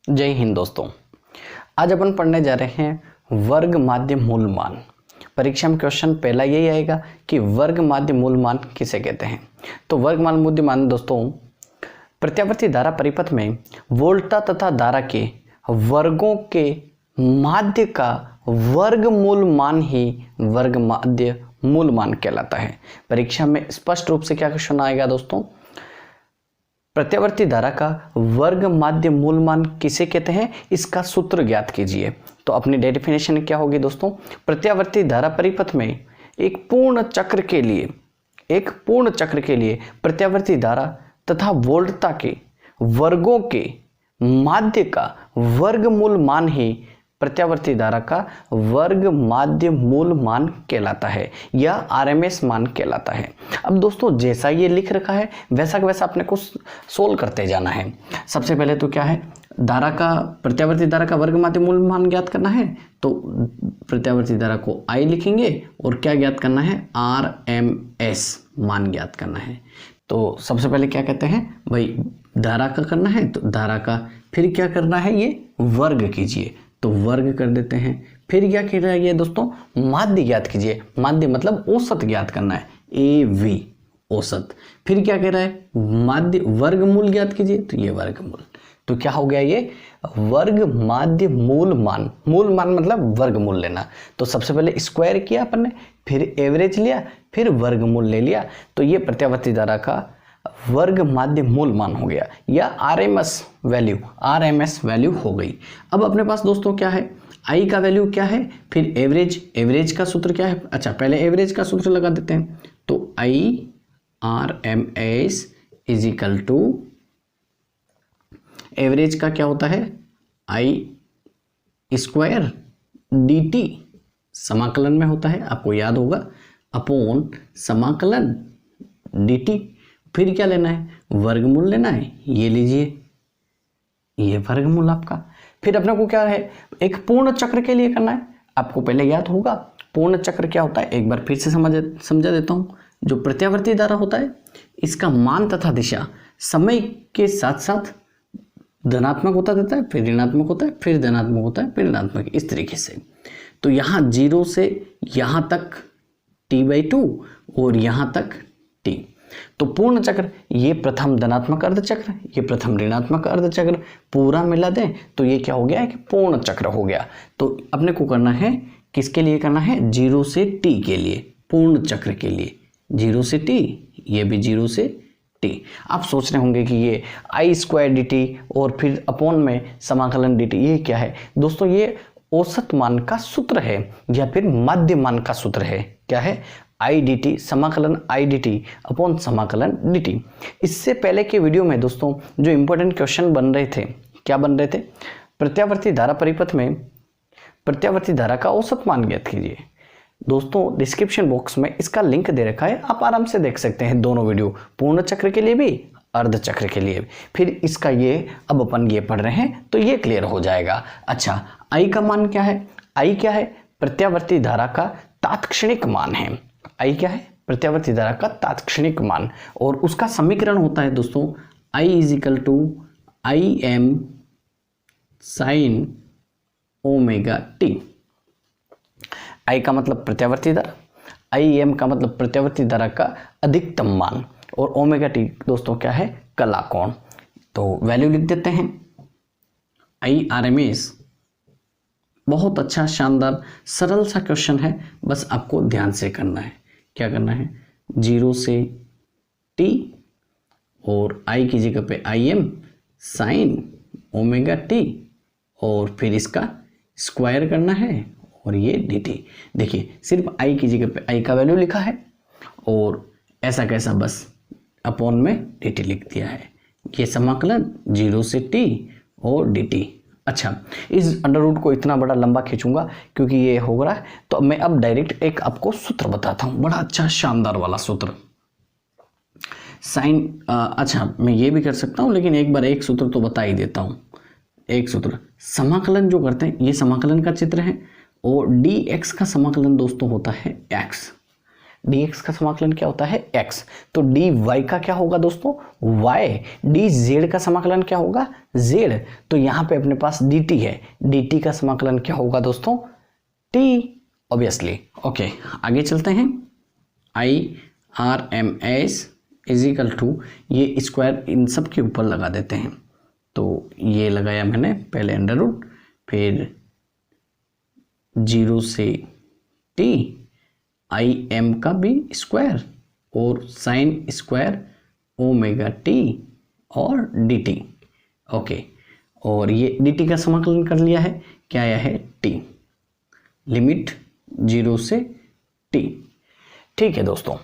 जय हिंद दोस्तों। आज अपन पढ़ने जा रहे हैं वर्ग माध्य मूल मान। परीक्षा में क्वेश्चन पहला यही आएगा कि वर्ग माध्य मूल मान किसे कहते हैं। तो वर्ग माध्य मान दोस्तों प्रत्यावर्ती धारा परिपथ में वोल्टा तथा धारा के वर्गों के माध्य का वर्गमूल मान ही वर्ग माध्य मूल मान कहलाता है। परीक्षा में स्पष्ट रूप से क्या क्वेश्चन आएगा दोस्तों, प्रत्यावर्ती धारा का वर्ग माध्य मूल मान किसे कहते हैं, इसका सूत्र ज्ञात कीजिए। तो अपनी डेफिनेशन क्या होगी दोस्तों, प्रत्यावर्ती धारा परिपथ में एक पूर्ण चक्र के लिए प्रत्यावर्ती धारा तथा वोल्टता के वर्गों के माध्य का वर्गमूल मान ही प्रत्यावर्ती धारा का वर्ग माध्य मूल मान कहलाता है या आरएमएस मान कहलाता है। अब दोस्तों जैसा ये लिख रखा है वैसा वैसा अपने को सोल्व करते जाना है। सबसे पहले तो क्या है, प्रत्यावर्ती धारा का वर्ग माध्य मूल मान ज्ञात करना है। तो प्रत्यावर्ती धारा को I लिखेंगे और क्या ज्ञात करना है, आरएमएस मान ज्ञात करना है। तो सबसे पहले क्या कहते हैं भाई, धारा का करना है तो धारा का, फिर क्या करना है, ये वर्ग कीजिए तो वर्ग कर देते हैं। फिर क्या कह रहा है ये दोस्तों, माध्य ज्ञात कीजिए। माध्य मतलब औसत ज्ञात करना है, AV औसत। फिर क्या कह रहा है, माध्य वर्गमूल ज्ञात कीजिए तो ये वर्गमूल। तो क्या हो गया, ये वर्ग माध्य मूल मान। मूल मान मतलब वर्गमूल लेना। तो सबसे पहले स्क्वायर किया अपन ने, फिर एवरेज लिया, फिर वर्गमूल ले लिया। तो ये प्रत्यावर्ती धारा का वर्ग माध्य मूल मान हो गया या आरएमएस वैल्यू हो गई। अब अपने पास दोस्तों क्या है, I का वैल्यू क्या है, फिर एवरेज का सूत्र क्या है। अच्छा पहले एवरेज का सूत्र लगा देते हैं। तो IRMS is equal to, average का क्या होता है, I स्क्वायर DT समाकलन में होता है, आपको याद होगा, अपॉन समाकलन DT। फिर क्या लेना है, वर्गमूल लेना है, ये लीजिए, ये वर्गमूल आपका। फिर अपने को क्या है, एक पूर्ण चक्र के लिए करना है। आपको पहले याद होगा पूर्ण चक्र क्या होता है, एक बार फिर से समझा देता हूं। जो प्रत्यावर्ती धारा होता है इसका मान तथा दिशा समय के साथ साथ धनात्मक होता रहता है, फिर ऋणात्मक होता है, फिर धनात्मक होता है, फिर ऋणात्मक, इस तरीके से। तो यहाँ 0 से यहाँ तक T/2 और यहाँ तक T। तो पूर्ण चक्र, ये प्रथम धनात्मक अर्धचक्र, ये प्रथम ऋणात्मक अर्धचक्र, पूरा मिला दें तो ये क्या हो गया है कि पूर्ण चक्र हो गया। तो अपने को करना है, किसके लिए करना है, 0 से T के लिए, पूर्ण चक्र के लिए 0 से T, ये भी 0 से T। आप सोच रहे होंगे कि ये I स्क्वायर DT और फिर अपॉन में समाकलन DT, ये क्या है दोस्तों, ये औसत मान का सूत्र है या फिर माध्य मान का सूत्र है। क्या है, IDT समाकलन IDT अपॉन समाकलन DT। इससे पहले के वीडियो में दोस्तों जो इंपॉर्टेंट क्वेश्चन बन रहे थे, क्या बन रहे थे, प्रत्यावर्ती धारा परिपथ में प्रत्यावर्ती धारा का औसत मान ज्ञात कीजिए। दोस्तों डिस्क्रिप्शन बॉक्स में इसका लिंक दे रखा है, आप आराम से देख सकते हैं दोनों वीडियो, पूर्ण चक्र के लिए भी, अर्ध चक्र के लिए। फिर इसका ये अब अपन ये पढ़ रहे हैं तो ये क्लियर हो जाएगा। अच्छा I का मान क्या है, I क्या है, प्रत्यावर्ती धारा का तात्क्षणिक मान है। I क्या है, प्रत्यावर्ती धारा का तात्क्षणिक मान, और उसका समीकरण होता है दोस्तों I is equal to IM sin omega T। I का मतलब प्रत्यावर्ती धारा, IM का मतलब प्रत्यावर्ती धारा का अधिकतम मान, और ओमेगा T दोस्तों क्या है, कला कोण। तो वैल्यू लिख देते हैं, IRMS। बहुत अच्छा शानदार सरल सा क्वेश्चन है, बस आपको ध्यान से करना है। क्या करना है, 0 से T और I की जगह पे IM sin ओमेगा T और फिर इसका स्क्वायर करना है और ये DT। देखिए सिर्फ I की जगह पे I का वैल्यू लिखा है और ऐसा कैसा बस अपॉन में DT लिख दिया है। ये समाकलन 0 से T और DT। अच्छा, इस अंडर रूट को इतना बड़ा लंबा खींचूंगा क्योंकि ये हो रहा है, तो मैं अब डायरेक्ट एक आपको सूत्र बताता हूँ, बड़ा अच्छा शानदार वाला सूत्र साइन। अच्छा मैं ये भी कर सकता हूँ, लेकिन एक बार एक सूत्र तो बता ही देता हूँ। एक सूत्र, समाकलन जो करते हैं, ये समाकलन का चित्र है और dx का समाकलन दोस्तों होता है x। dx का समाकलन क्या होता है x, तो dy का क्या होगा दोस्तों y, dz का समाकलन क्या होगा z, तो यहाँ पे अपने पास dt है, dt का समाकलन क्या होगा दोस्तों t ऑब्वियसली। ओके आगे चलते हैं, IRMS इजिकल टू, ये स्क्वायर इन सब के ऊपर लगा देते हैं, तो ये लगाया मैंने पहले अंडर रूट, फिर 0 से t, IM का भी स्क्वायर और साइन स्क्वायर ओमेगा t और dt। ओके और ये dt का समाकलन कर लिया है, क्या आया है t, लिमिट 0 से t। ठीक है दोस्तों,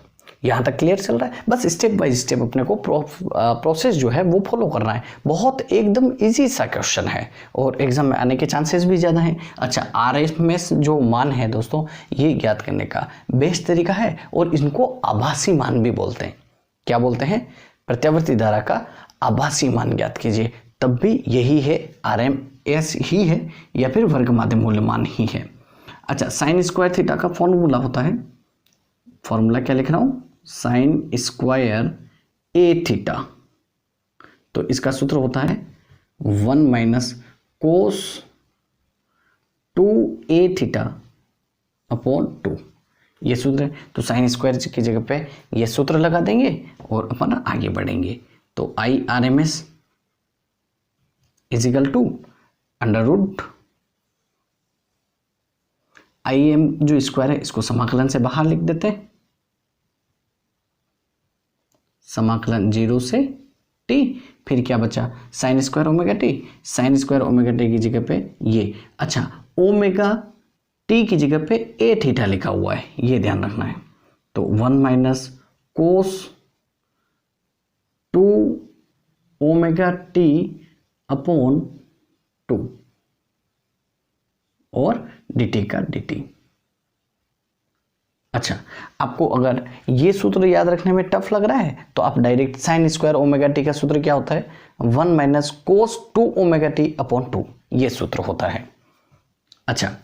यहाँ तक क्लियर चल रहा है। बस स्टेप बाय स्टेप अपने को प्रोसेस जो है वो फॉलो करना है। बहुत एकदम इजी सा क्वेश्चन है और एग्जाम में आने के चांसेस भी ज़्यादा हैं। अच्छा, RMS जो मान है दोस्तों, ये ज्ञात करने का बेस्ट तरीका है और इनको आभासी मान भी बोलते हैं। क्या बोलते हैं? प्रत्यावर्ती धारा का आभासी मान ज्ञात कीजिए, तब भी यही है, RMS ही है या फिर वर्ग माध्य मूल्य मान ही है। अच्छा, साइन स्क्वायर थीटा का फॉर्मूला होता है, फॉर्मूला क्या लिख रहा हूं, साइन स्क्वायर ए थीटा, तो इसका सूत्र होता है 1 minus cos 2a theta upon 2, ये सूत्र है। तो साइन स्क्वायर की जगह पे ये सूत्र लगा देंगे और अपन आगे बढ़ेंगे। तो IRMS is equal to under root IM जो स्क्वायर है इसको समाकलन से बाहर लिख देते हैं, समाकलन 0 से t, फिर क्या बचा sine square omega T, sine square omega T की जगह पे ये, अच्छा ओमेगा टी की जगह पे ए थीटा लिखा हुआ है, ये ध्यान रखना है। तो 1 minus cos 2 omega T upon 2 और dt का dt। अच्छा, आपको अगर ये सूत्र याद रखने में टफ लग रहा है तो आप direct sine square omega T का सूत्र क्या होता है, 1 minus cos 2 omega T upon 2, ये सूत्र होता है। अच्छा,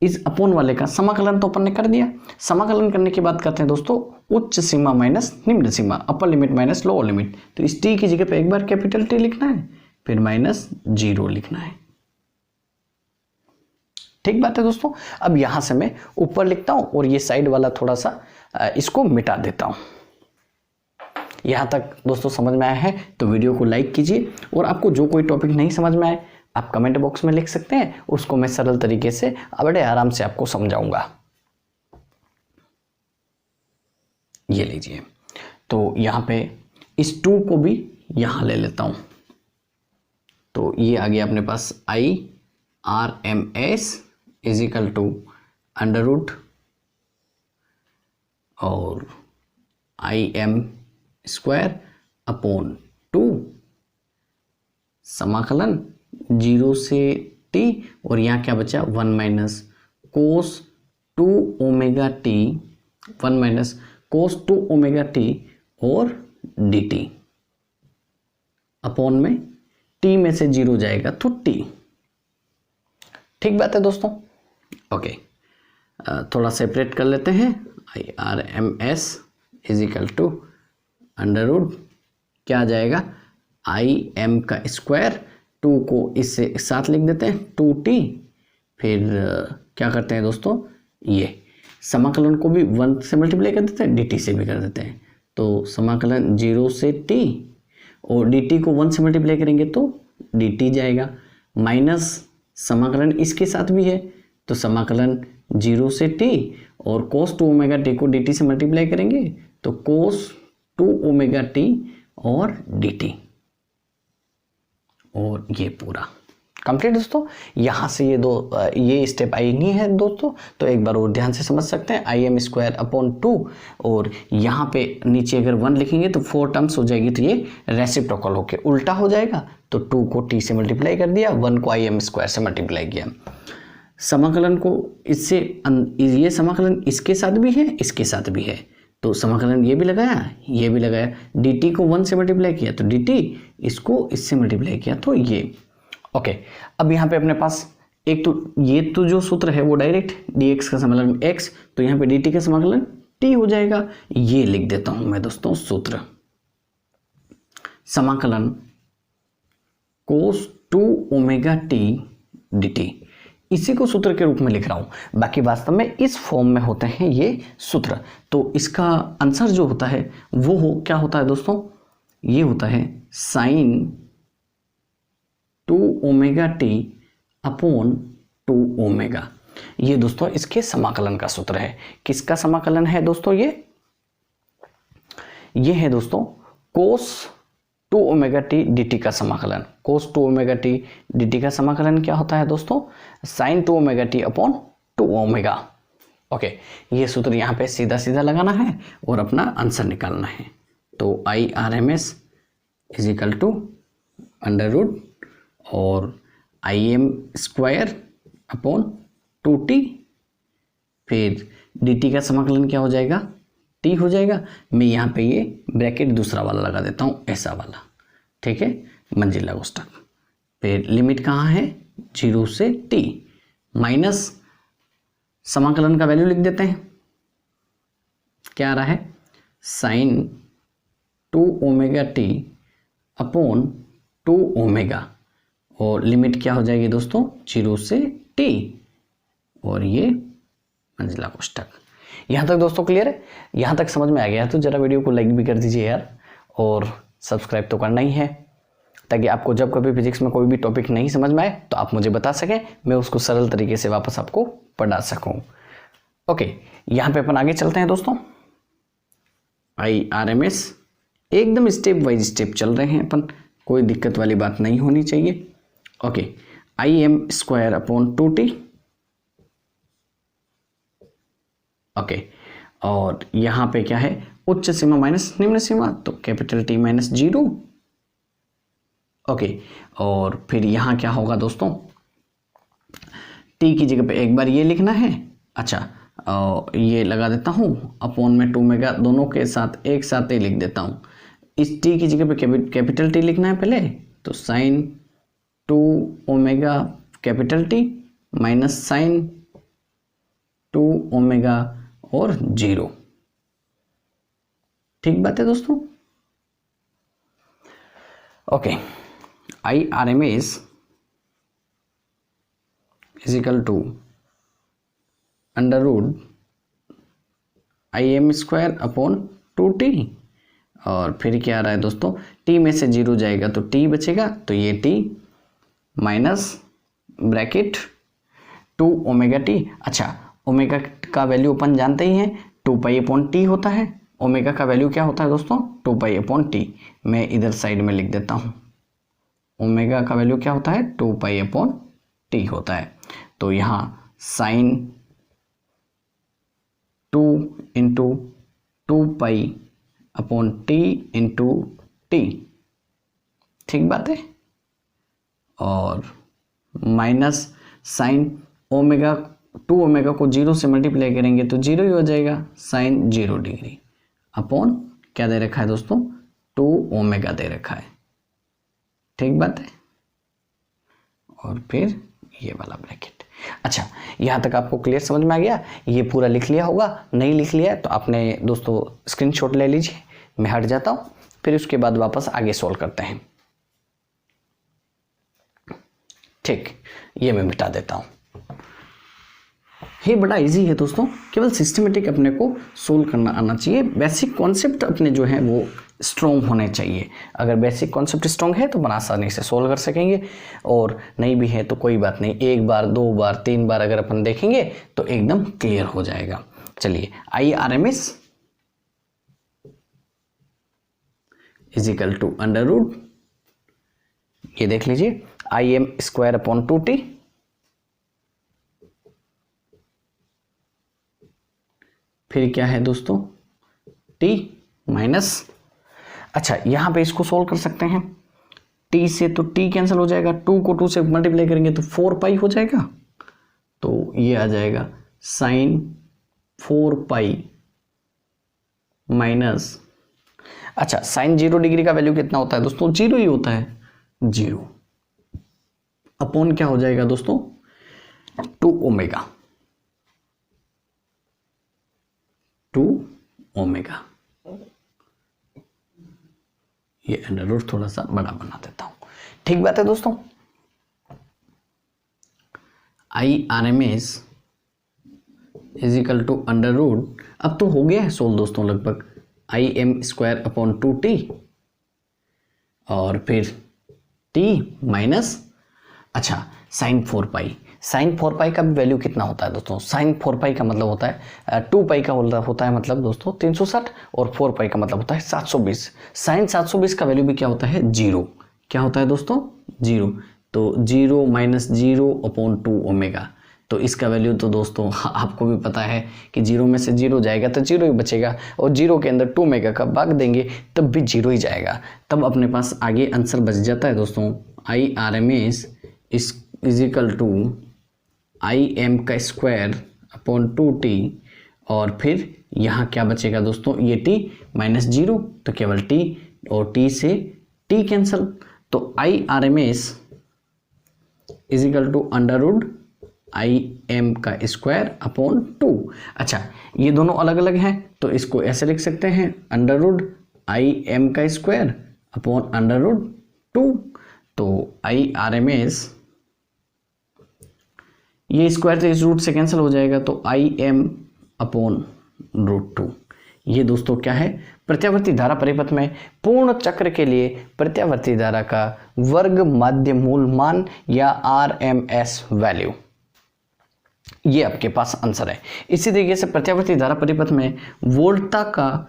इस अपॉन वाले का समाकलन तो अपन ने कर दिया। समाकलन करने की बात करते हैं दोस्तों उच्च सीमा माइनस निम्न सीमा, upper limit minus lower limit. तो इस टी की जगह पे एक बार कैपिटल टी लिखना है, फिर माइनस 0 लिखना है। ठीक बात है दोस्तों। अब यहां से मैं ऊपर लिखता हूं और ये साइड वाला थोड़ा सा इसको मिटा देता हूं। यहां तक दोस्तों समझ में आया है तो वीडियो को लाइक कीजिए, और आपको जो कोई टॉपिक नहीं समझ में आए आप कमेंट बॉक्स में लिख सकते हैं, उसको मैं सरल तरीके से बड़े आराम से आपको समझाऊंगा। ये लीजिए, तो यहां पे इस 2 को भी यहां ले लेता हूं, तो ये आ गया अपने पास IRMS is equal to under root और IM स्क्वायर अपॉन 2 समाकलन 0 से t, और यहाँ क्या बचा 1 minus cos 2 omega T, 1 minus cos 2 omega T और dt अपॉन में t में से 0 जाएगा तो t। ठीक बात है दोस्तों। ओके, थोड़ा सेपरेट कर लेते हैं। IRMS is equal to under root क्या आ जाएगा, IM का स्क्वायर, 2 को इससे साथ लिख देते हैं 2t, फिर क्या करते हैं दोस्तों, ये समाकलन को भी 1 से मल्टीप्लाई कर देते हैं, dt से भी कर देते हैं। तो समाकलन 0 से t और dt को 1 से मल्टीप्लाई करेंगे तो dt जाएगा, माइनस समाकलन इसके साथ भी है तो समाकलन 0 से t और cos 2 ओमेगा t को dt से मल्टीप्लाई करेंगे तो cos 2 ओमेगा t और dt, और ये पूरा कंप्लीट दोस्तों। यहाँ से ये स्टेप आई नहीं है दोस्तों, तो एक बार और ध्यान से समझ सकते हैं। IM स्क्वायर अपॉन 2 और यहाँ पे नीचे अगर 1 लिखेंगे तो 4 टर्म्स हो जाएगी, तो ये रेसिप्रोकल होके उल्टा हो जाएगा। तो 2 को t से मल्टीप्लाई कर दिया, 1 को IM स्क्वायर से मल्टीप्लाई किया। समाकलन को इससे, ये समाकलन इसके साथ भी है इसके साथ भी है, तो समाकलन ये भी लगाया ये भी लगाया, dt को 1 से मल्टीप्लाई किया तो dt, इसको इससे मल्टीप्लाई किया तो ये। ओके, अब यहाँ पे अपने पास एक तो ये तो जो सूत्र है वो डायरेक्ट dx का समाकलन x, तो यहाँ पे dt का समाकलन टी हो जाएगा। ये लिख देता हूं मैं दोस्तों सूत्र, समाकलन कोस 2 ओमेगा टी dt, इसी को सूत्र के रूप में लिख रहा हूं। बाकी वास्तव में इस फॉर्म में होते हैं ये सूत्र। तो इसका आंसर जो होता है वो क्या होता है दोस्तों, ये होता है sine 2 omega T upon 2 omega. ये दोस्तों इसके समाकलन का सूत्र है। किसका समाकलन है दोस्तों, ये है दोस्तों कोस 2 ओमेगा टी dt का समाकलन। कोस 2 ओमेगा टी dt का समाकलन क्या होता है दोस्तों, sine 2 omega T upon 2 omega. Okay, ये सूत्र यहाँ पे सीधा सीधा लगाना है और अपना आंसर निकालना है। तो I R M S is equal to under root और I M square upon 2t, फिर dt का समाकलन क्या हो जाएगा, t हो जाएगा। मैं यहाँ पे ये ब्रैकेट दूसरा वाला लगा देता हूँ, ऐसा वाला, ठीक है, मंजिला कोष्ठक। फिर लिमिट कहाँ है, 0 से t, माइनस समाकलन का वैल्यू लिख देते हैं। क्या आ रहा है, sine 2 omega T upon 2 omega, और लिमिट क्या हो जाएगी दोस्तों, 0 से t, और ये मंजिला कोष्ठक। यहाँ तक दोस्तों क्लियर है? यहाँ तक समझ में आ गया तो जरा वीडियो को लाइक भी कर दीजिए यार, और सब्सक्राइब तो करना ही है, ताकि आपको जब कभी फिजिक्स में कोई भी टॉपिक नहीं समझ में आए तो आप मुझे बता सकें, मैं उसको सरल तरीके से वापस आपको पढ़ा सकूं। ओके, यहाँ पे अपन आगे चलते हैं दोस्तों। IRMS एकदम स्टेप वाइज स्टेप चल रहे हैं अपन, कोई दिक्कत वाली बात नहीं होनी चाहिए। Okay, IM square upon 2t। Okay, और यहाँ पे क्या है, उच्च सीमा माइनस निम्न सीमा, तो कैपिटल T माइनस 0। ओके, और फिर यहाँ क्या होगा दोस्तों, t की जगह पे एक बार ये लिखना है। अच्छा, ये लगा देता हूँ अपॉन में 2 ओमेगा, दोनों के साथ एक साथ ही लिख देता हूँ। इस t की जगह पे कैपिटल T लिखना है पहले, तो sine 2 omega capital T minus sine 2 omega और 0। ठीक बात है दोस्तों? Okay, IRMS is equal to under root IM square upon 2t, और फिर क्या आ रहा है दोस्तों, t में से 0 जाएगा तो t बचेगा, तो ये t minus bracket 2 omega t। अच्छा, ओमेगा का वैल्यू अपन जानते ही हैं, 2 पाई अपॉन टी होता है। ओमेगा का वैल्यू क्या होता है दोस्तों, 2 पाई अपॉन टी। मैं इधर साइड में लिख देता हूँ, ओमेगा का वैल्यू क्या होता है, 2 पाई अपॉन टी होता है। तो यहाँ sine 2 into 2 pi upon T into T, ठीक बात है, और माइनस साइन ओमेगा, 2 ओमेगा को 0 से मल्टीप्लाई करेंगे तो 0 ही हो जाएगा, साइन 0 डिग्री अपॉन क्या दे रखा है दोस्तों, 2 ओमेगा दे रखा है। ठीक बात है, और फिर ये वाला ब्रैकेट। अच्छा, यहाँ तक आपको क्लियर समझ में आ गया? ये पूरा लिख लिया होगा, नहीं लिख लिया है तो आपने दोस्तों स्क्रीनशॉट ले लीजिए। मैं हट जाता हूँ, फिर उसके बाद वापस आगे सॉल्व करते हैं। ठीक, ये मैं मिटा देता हूँ। ये बड़ा इजी है दोस्तों, केवल सिस्टमेटिक अपने को सोल्व करना आना चाहिए। बेसिक कॉन्सेप्ट अपने जो है वो स्ट्रॉन्ग होने चाहिए। अगर बेसिक कॉन्सेप्ट स्ट्रॉन्ग है तो अपन आसानी से सोल्व कर सकेंगे, और नहीं भी है तो कोई बात नहीं, 1 बार 2 बार 3 बार अगर अपन देखेंगे तो एकदम क्लियर हो जाएगा। चलिए, IRMS is equal to under root, ये देख लीजिए, IM स्क्वायर अपॉन 2t, फिर क्या है दोस्तों, t माइनस, अच्छा यहाँ पे इसको सोल्व कर सकते हैं, t से तो t कैंसिल हो जाएगा, 2 को 2 से मल्टीप्लाई करेंगे तो 4 पाई हो जाएगा, तो ये आ जाएगा साइन 4 पाई माइनस, अच्छा साइन 0 डिग्री का वैल्यू कितना होता है दोस्तों, 0 ही होता है, 0 अपॉन क्या हो जाएगा दोस्तों, 2 ओमेगा, 2 ओमेगा। ये अंडर रूट थोड़ा सा बड़ा बना देता हूं। ठीक बात है दोस्तों। I R M S is equal to under root, अब तो हो गया है सोल्व दोस्तों लगभग, I am square upon 2t और फिर t माइनस, अच्छा साइन 4 पाई, साइन 4 पाई का भी वैल्यू कितना होता है दोस्तों, साइन 4 पाई का मतलब होता है 2 पाई का होता है मतलब दोस्तों 360 और 4 पाई का मतलब होता है 720। साइन 720 का वैल्यू भी क्या होता है, जीरो। क्या होता है दोस्तों, जीरो। तो zero minus zero upon 2 omega, तो इसका वैल्यू तो दोस्तों आपको भी पता है कि जीरो में से जीरो जाएगा तो जीरो ही बचेगा, और जीरो के अंदर 2 ओमेगा का भाग देंगे तब भी जीरो ही जाएगा, तब अपने पास आगे आंसर बच जाता है दोस्तों, I R M S is equal to I M का स्क्वायर अपॉन 2t, और फिर यहाँ क्या बचेगा दोस्तों, ये t माइनस जीरो, तो केवल t और t से t कैंसल, तो I R M S is equal to under root I M का स्क्वायर अपॉन 2। अच्छा ये दोनों अलग अलग हैं तो इसको ऐसे लिख सकते हैं, अंडर रूट आई एम का स्क्वायर अपॉन अंडर रूट 2, तो आई आर एम एस, ये स्क्वायर तो इस रूट से कैंसिल हो जाएगा, तो आई एम अपॉन रूट 2। ये दोस्तों क्या है, प्रत्यावर्ती धारा परिपथ में पूर्ण चक्र के लिए प्रत्यावर्ती धारा का वर्ग माध्य मूल मान या RMS वैल्यू, ये आपके पास आंसर है। इसी तरीके से प्रत्यावर्ती धारा परिपथ में वोल्टता का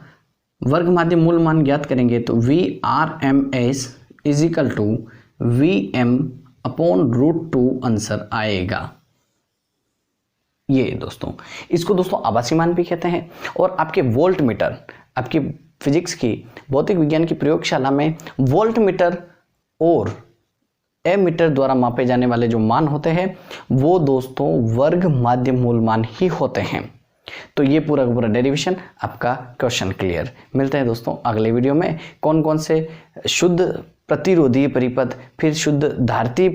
वर्ग माध्य मूल मान ज्ञात करेंगे तो VRMS is equal to VM upon root 2 answer आएगा। ये दोस्तों, इसको दोस्तों आभासी मान भी कहते हैं, और आपके वोल्ट मीटर, आपकी फिजिक्स की भौतिक विज्ञान की प्रयोगशाला में वोल्ट मीटर और एमीटर द्वारा मापे जाने वाले जो मान होते हैं वो दोस्तों वर्ग माध्य मूल मान ही होते हैं। तो ये पूरा का पूरा डेरिवेशन आपका क्वेश्चन क्लियर। मिलते हैं दोस्तों अगले वीडियो में, कौन कौन से शुद्ध प्रतिरोधीय परिपथ, फिर शुद्ध धारतीय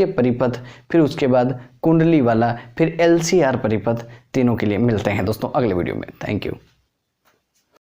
परिपथ, फिर उसके बाद कुंडली वाला, फिर LCR परिपथ, तीनों के लिए मिलते हैं दोस्तों अगले वीडियो में। Thank you.